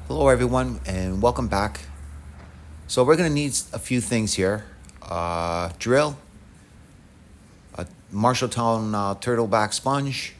Hello everyone and welcome back. So we're going to need a few things here. Drill, a Marshalltown turtleback sponge,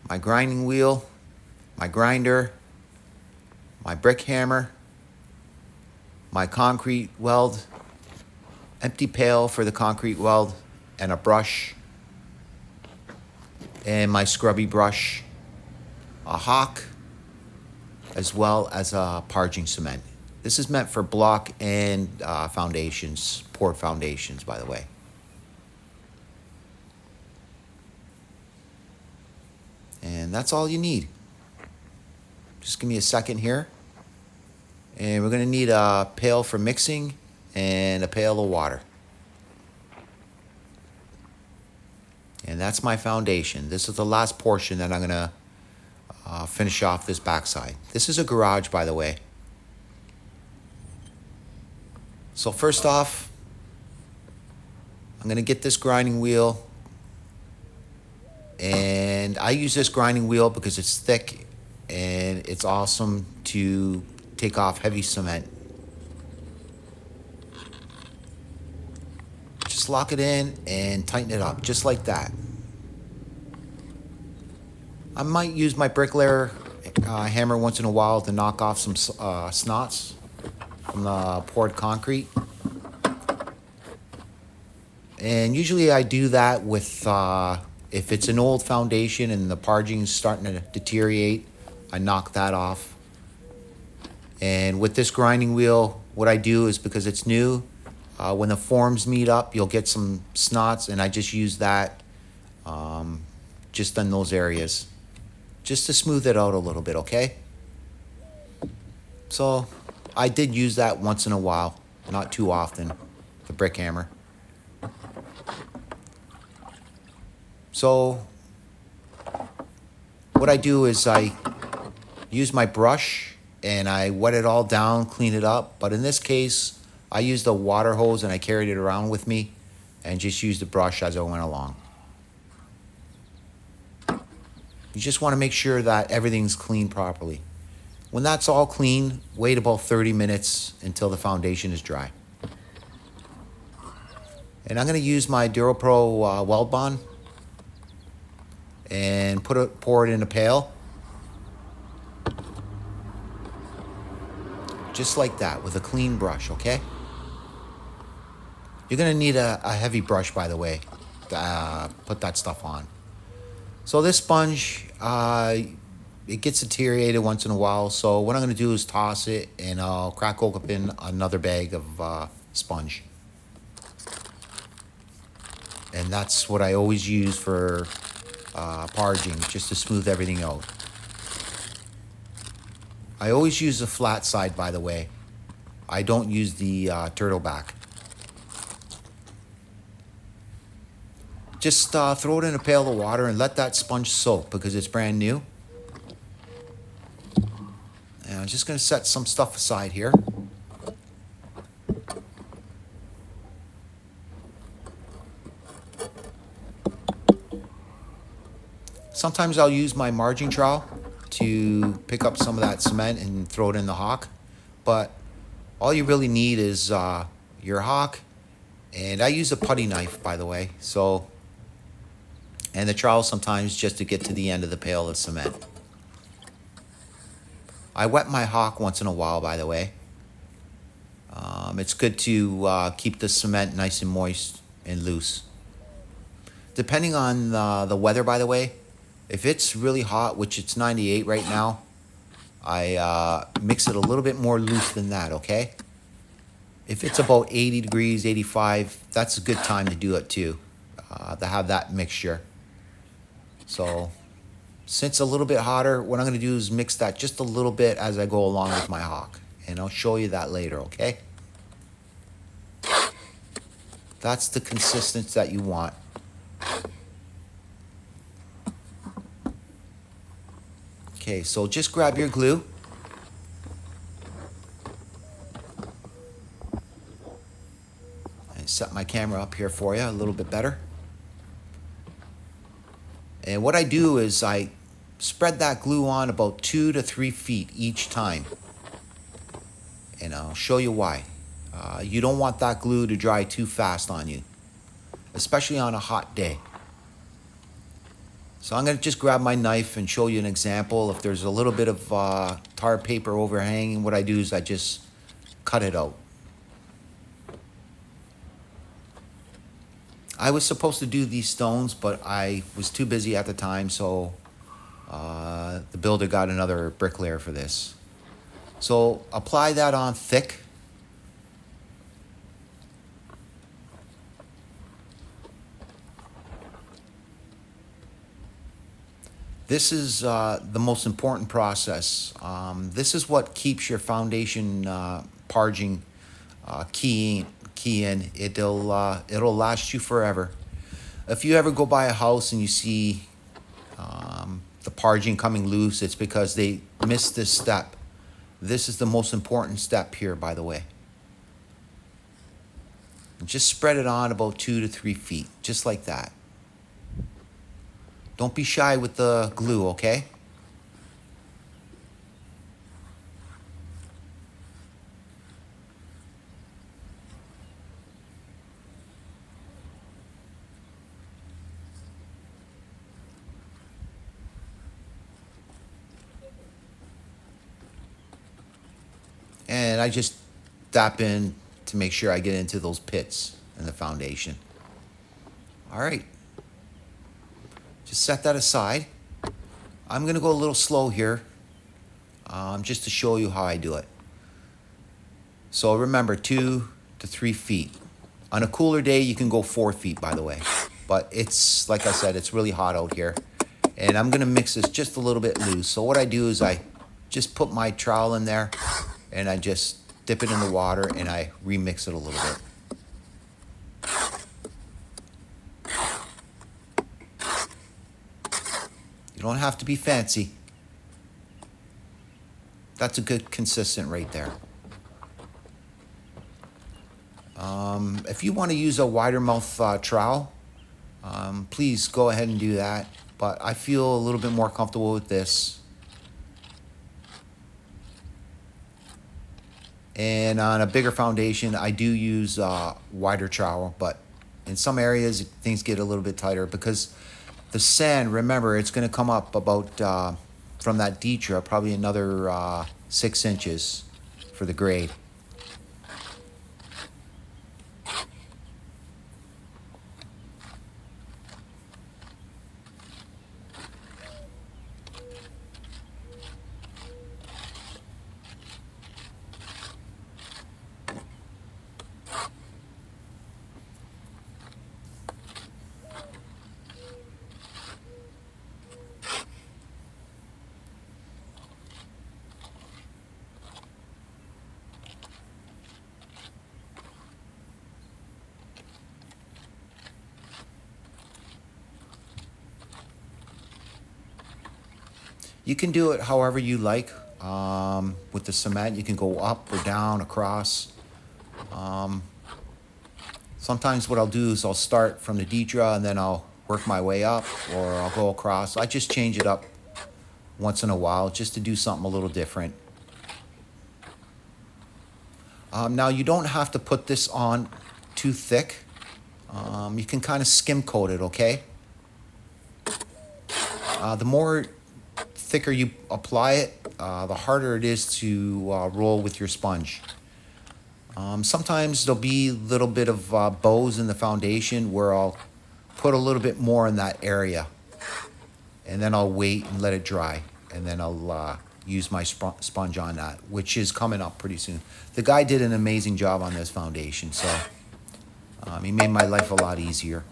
my grinding wheel, my grinder, my brick hammer, my concrete weld, empty pail for the concrete weld, and a brush, and my scrubby brush, a hawk, as well as parging cement. This is meant for block and foundations, poured foundations, by the way. And that's all you need. Just give me a second here. And we're gonna need a pail for mixing and a pail of water. And that's my foundation. This is the last portion that I'm gonna finish off this backside. This is a garage, by the way. So first off, I'm gonna get this grinding wheel, and I use this grinding wheel because it's thick and it's awesome to take off heavy cement. Just lock it in and tighten it up, just like that. I might use my bricklayer hammer once in a while to knock off some snots from the poured concrete. And usually I do that with, if it's an old foundation and the parging is starting to deteriorate, I knock that off. And with this grinding wheel, what I do is, because it's new, when the forms meet up, you'll get some snots, and I just use that just on those areas, just to smooth it out a little bit, okay? So I did use that once in a while, not too often, the brick hammer. So what I do is I use my brush and I wet it all down, clean it up. But in this case, I used a water hose and I carried it around with me and just used the brush as I went along. You just want to make sure that everything's clean properly. When that's all clean, wait about 30 minutes until the foundation is dry. And I'm going to use my DuraPro weld bond and pour it in a pail. Just like that, with a clean brush, okay? You're going to need a heavy brush, by the way, to put that stuff on. So this sponge, it gets deteriorated once in a while. So what I'm going to do is toss it, and I'll crack open another bag of sponge. And that's what I always use for parging, just to smooth everything out. I always use the flat side, by the way. I don't use the turtleback. Just throw it in a pail of water and let that sponge soak because it's brand new. And I'm just going to set some stuff aside here. Sometimes I'll use my marging trowel to pick up some of that cement and throw it in the hawk. But all you really need is your hawk. And I use a putty knife, by the way. So, and the trowel sometimes just to get to the end of the pail of cement. I wet my hawk once in a while, by the way. It's good to keep the cement nice and moist and loose. Depending on the weather, by the way, if it's really hot, which it's 98 right now, I mix it a little bit more loose than that, okay? If it's about 80 degrees, 85, that's a good time to do it too, to have that mixture. So since it's a little bit hotter, what I'm going to do is mix that just a little bit as I go along with my hawk. And I'll show you that later, okay? That's the consistency that you want. Okay, so just grab your glue. And set my camera up here for you a little bit better. And what I do is I spread that glue on about 2 to 3 feet each time. And I'll show you why. You don't want that glue to dry too fast on you, especially on a hot day. So I'm going to just grab my knife and show you an example. If there's a little bit of tar paper overhanging, what I do is I just cut it out. I was supposed to do these stones, but I was too busy at the time, so the builder got another bricklayer for this. So apply that on thick. This is the most important process. This is what keeps your foundation parging key in. It'll last you forever. If you ever go by a house and you see the parging coming loose, it's because they missed this step. This is the most important step here, by the way. And just spread it on about 2 to 3 feet, just like that. Don't be shy with the glue, okay? And I just tap in to make sure I get into those pits in the foundation. All right. Just set that aside. I'm going to go a little slow here just to show you how I do it. So remember, 2 to 3 feet. On a cooler day, you can go 4 feet, by the way. But it's, like I said, it's really hot out here. And I'm going to mix this just a little bit loose. So what I do is I just put my trowel in there and I just dip it in the water and I remix it a little bit. You don't have to be fancy. That's a good consistent right there. If you want to use a wider mouth trowel, please go ahead and do that. But I feel a little bit more comfortable with this. And on a bigger foundation, I do use wider trowel, but in some areas things get a little bit tighter because the sand, remember, it's going to come up about from that detra, probably another 6 inches for the grade. You can do it however you like. With the cement, you can go up or down, across. Sometimes what I'll do is I'll start from the detra and then I'll work my way up, or I'll go across. I just change it up once in a while just to do something a little different. Now you don't have to put this on too thick. You can kind of skim coat it, okay? The more thicker you apply it, the harder it is to roll with your sponge. Sometimes there'll be a little bit of bows in the foundation where I'll put a little bit more in that area, and then I'll wait and let it dry, and then I'll use my sponge on that, which is coming up pretty soon. The guy did an amazing job on this foundation, so he made my life a lot easier.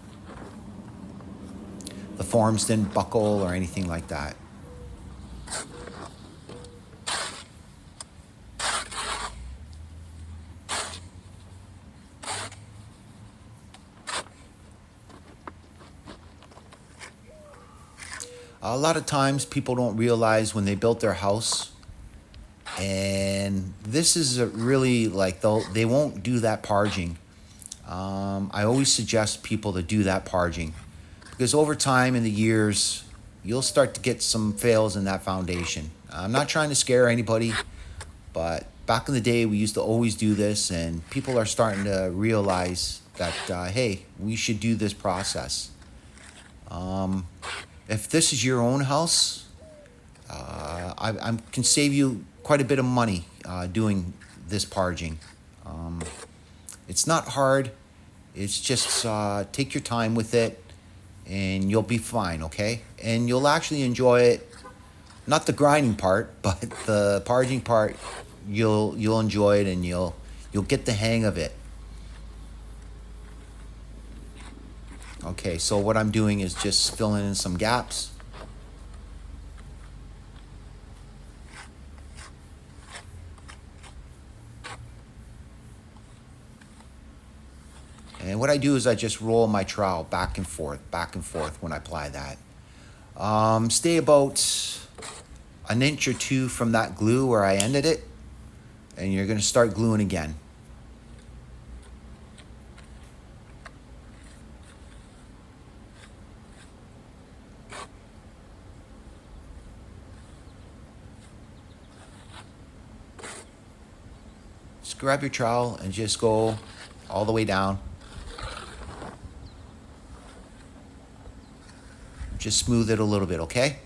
The forms didn't buckle or anything like that. A lot of times people don't realize when they built their house, and this is really like they won't do that parging. I always suggest people to do that parging because over time in the years, you'll start to get some fails in that foundation. I'm not trying to scare anybody, but back in the day, we used to always do this, and people are starting to realize that, hey, we should do this process. If this is your own house, I can save you quite a bit of money doing this parging. It's not hard. It's just take your time with it, and you'll be fine, okay? And you'll actually enjoy it. Not the grinding part, but the parging part. You'll enjoy it, and you'll get the hang of it. Okay, so what I'm doing is just filling in some gaps. And what I do is I just roll my trowel back and forth when I apply that. Stay about an inch or two from that glue where I ended it, and you're gonna start gluing again. Just grab your trowel and just go all the way down. Just smooth it a little bit, okay?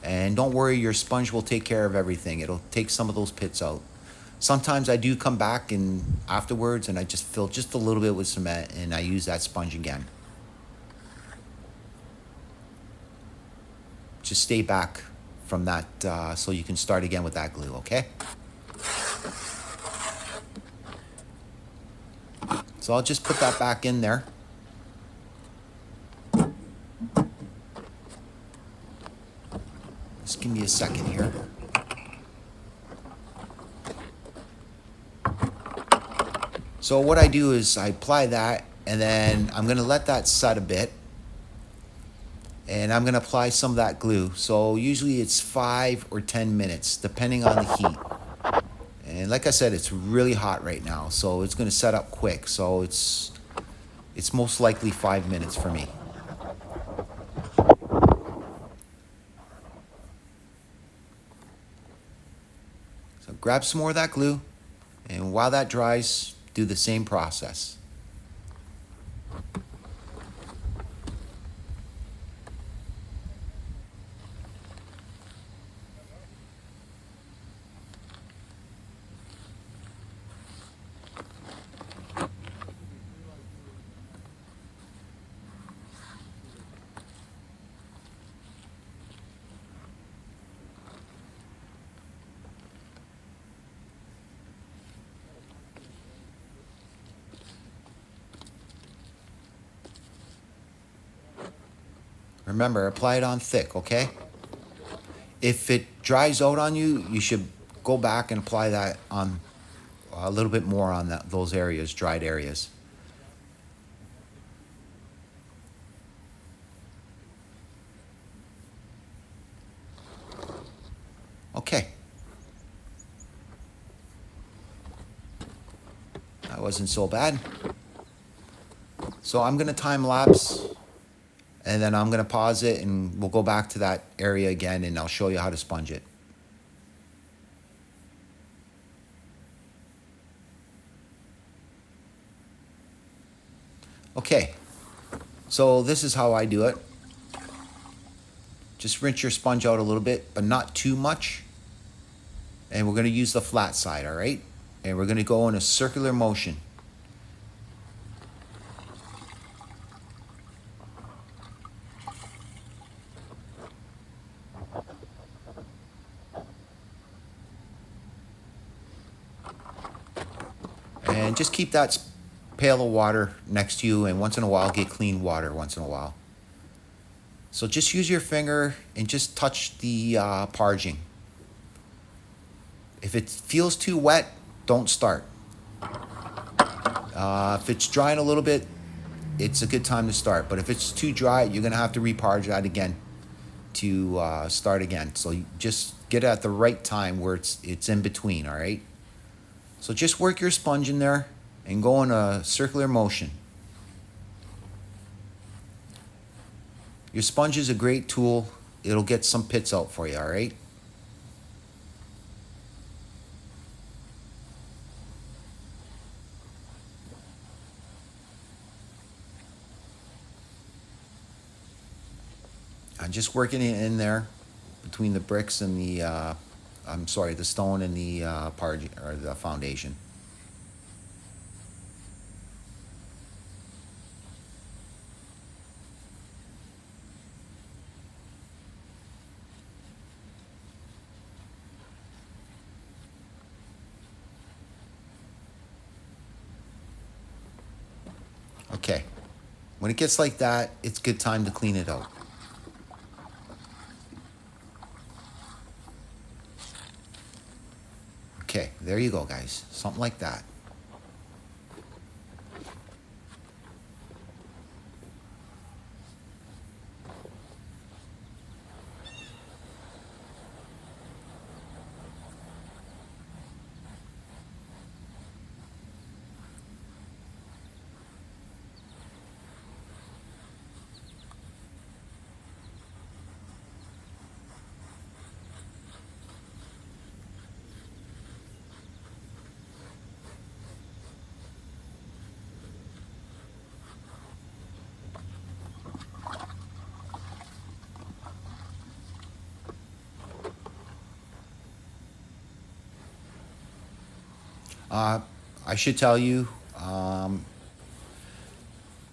And don't worry, your sponge will take care of everything. It'll take some of those pits out. Sometimes I do come back and afterwards, and I just fill just a little bit with cement, and I use that sponge again. Just stay back from that so you can start again with that glue, okay? So I'll just put that back in there. Just give me a second here. So what I do is I apply that, and then I'm gonna let that set a bit, and I'm gonna apply some of that glue. So usually it's 5 or 10 minutes, depending on the heat. And like I said, it's really hot right now, so it's gonna set up quick. So it's most likely 5 minutes for me. So grab some more of that glue, and while that dries, do the same process. Remember, apply it on thick, okay? If it dries out on you, you should go back and apply that on a little bit more on those areas, dried areas. Okay. That wasn't so bad. So I'm gonna time lapse, and then I'm gonna pause it, and we'll go back to that area again, and I'll show you how to sponge it. Okay, so this is how I do it. Just rinse your sponge out a little bit, but not too much. And we're gonna use the flat side, all right? And we're gonna go in a circular motion. And just keep that pail of water next to you, and once in a while get clean water once in a while. So just use your finger and just touch the parging. If it feels too wet, don't start. If it's drying a little bit, it's a good time to start. But if it's too dry, you're gonna have to reparge that again to start again. So you just get it at the right time where it's in between, all right? So just work your sponge in there and go in a circular motion. Your sponge is a great tool. It'll get some pits out for you, all right? I'm just working it in there between the bricks and the, I'm sorry, the stone and the parge, or the foundation. Okay. When it gets like that, it's good time to clean it out. Okay, there you go, guys. Something like that. I should tell you,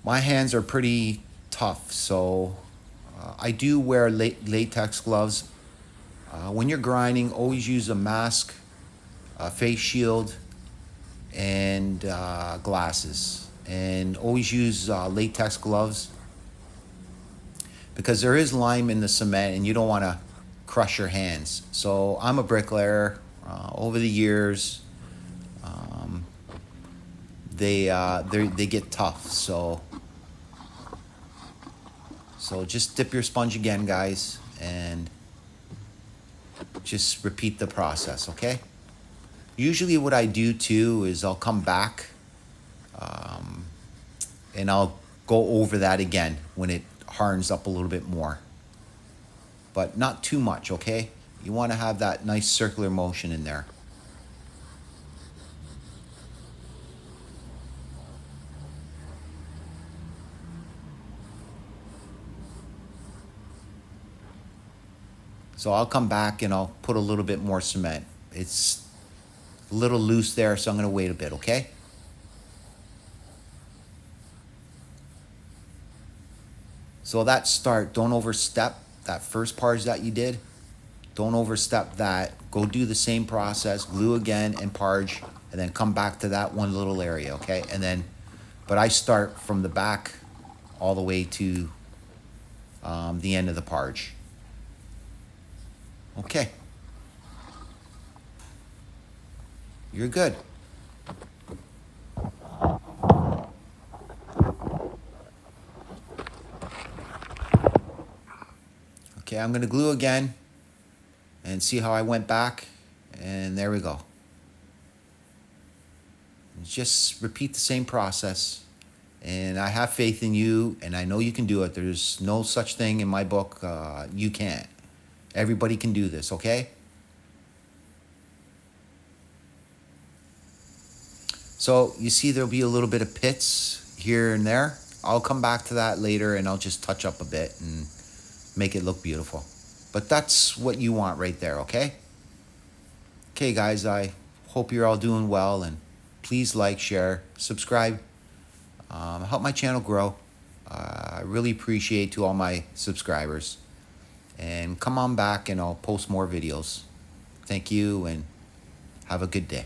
my hands are pretty tough, so I do wear latex gloves. When you're grinding, always use a mask, a face shield, and glasses. And always use latex gloves because there is lime in the cement and you don't want to crush your hands. So I'm a bricklayer. Over the years, they get tough. So just dip your sponge again, guys, and just repeat the process, okay? Usually what I do too is I'll come back and I'll go over that again when it hardens up a little bit more. But not too much, okay? You want to have that nice circular motion in there. So I'll come back and I'll put a little bit more cement. It's a little loose there, so I'm going to wait a bit, okay? So that start, don't overstep that first parge that you did. Don't overstep that. Go do the same process, glue again and parge, and then come back to that one little area, okay? And then, but I start from the back all the way to the end of the parge. Okay. You're good. Okay, I'm gonna glue again and see how I went back, and there we go. Just repeat the same process, and I have faith in you, and I know you can do it. There's no such thing in my book, you can't. Everybody can do this, okay? So you see there'll be a little bit of pits here and there. I'll come back to that later and I'll just touch up a bit and make it look beautiful. But that's what you want right there, okay? Okay, guys, I hope you're all doing well, and please like, share, subscribe. Help my channel grow. I really appreciate to all my subscribers. And come on back and I'll post more videos. Thank you and have a good day.